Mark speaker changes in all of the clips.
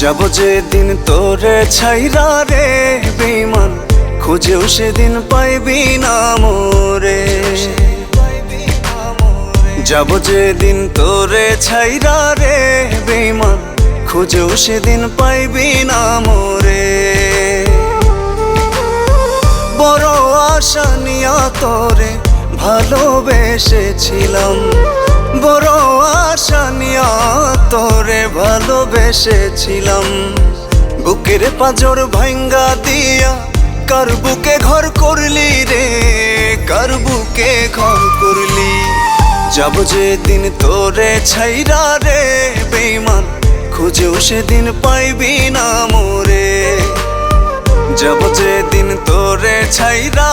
Speaker 1: যাব যেদিন তোরে ছাইরা রে বেঈমান, খুঁজেও সেদিন পাইবি না মোরে। যাব যেদিন তোরে ছাইরা রে বেঈমান, খুঁজেও সেদিন পাইবি না মোরে। বড় আশা নিয়া তোরে ভালোবেসেছিলাম, বড় আশা নিয়া তোরে ভালোবেসেছিলাম। বুকের পাঁজর ভাঙ্গা দিয়া কার বুকে ঘর করলি রে, কার বুকে ঘর করলি। যাব যেদিন তোরে ছাইরা রে বেঈমান, খুঁজেও সেদিন পাইবি না মোরে। যাব যেদিন তোরে ছাইরা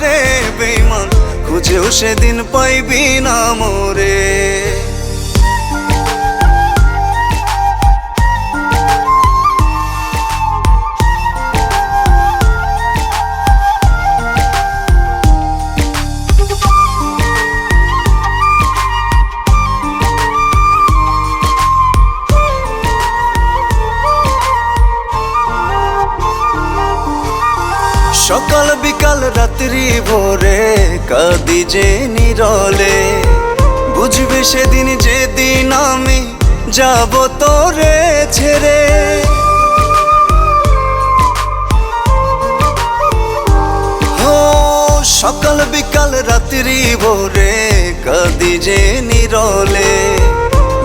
Speaker 1: রে বেঈমান, খুঁজেও সেদিন পাইবি না মোরে। সকাল বিকাল রাত্রি ভোরে কাঁদি যে নীরলে, বুঝবি সেদিন যেদিন আমি যাব তোরে ছেড়ে। ও সকাল বিকাল রাত্রি ভোরে কাঁদি যে নীরলে,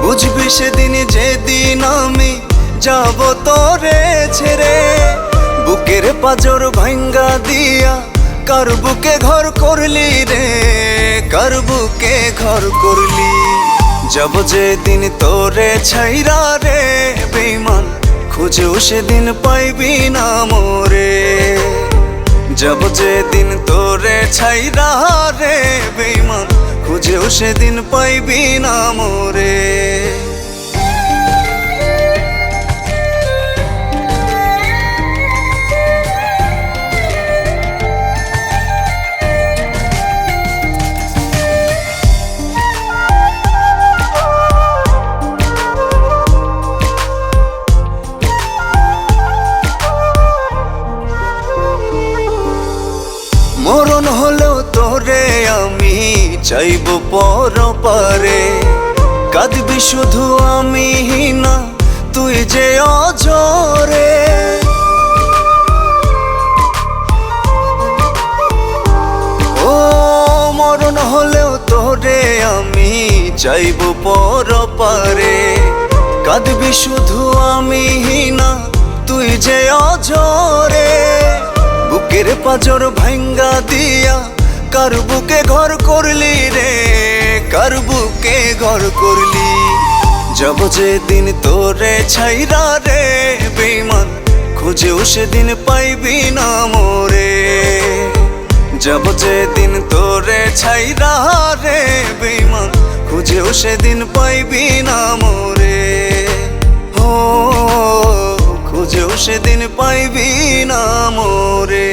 Speaker 1: বুঝবি সেদিন যেদিন আমি যাব তোরে ছেড়ে। বুকের পাঁজর ভাঙ্গা দিয়া কার বুকে ঘর করলি রে, কার বুকে ঘর করলি। যাব যেদিন তোরে ছাইরা রে বেঈমান, খুঁজেও সেদিন পাইবি না মোরে। যাব যেদিন তোরে ছাইরা রে বেঈমান, খুঁজেও সেদিন পাইবি না মোরে। মরণ হলেও তোরে আমি চাইব পরপারে, কাঁদবি শুধু আমি না তুই যে অজরে। ও মরণ হলেও তোরে আমি চাইব পরপারে, কাঁদবি শুধু আমি না তুই যে অজরে। বুকের পাঁজর ভাঙ্গা দিয়া কার বুকে ঘর করলি রে, কার বুকে ঘর করলি। যাব যেদিন তোরে ছাইরা রে বেঈমান, খুঁজেও সেদিন পাইবি না মোরে। যাব যেদিন তোরে ছাইরা রে বেঈমান, খুঁজেও সেদিন পাইবি না মোরে। ও খুঁজেও সেদিন পাইবি না মোরে।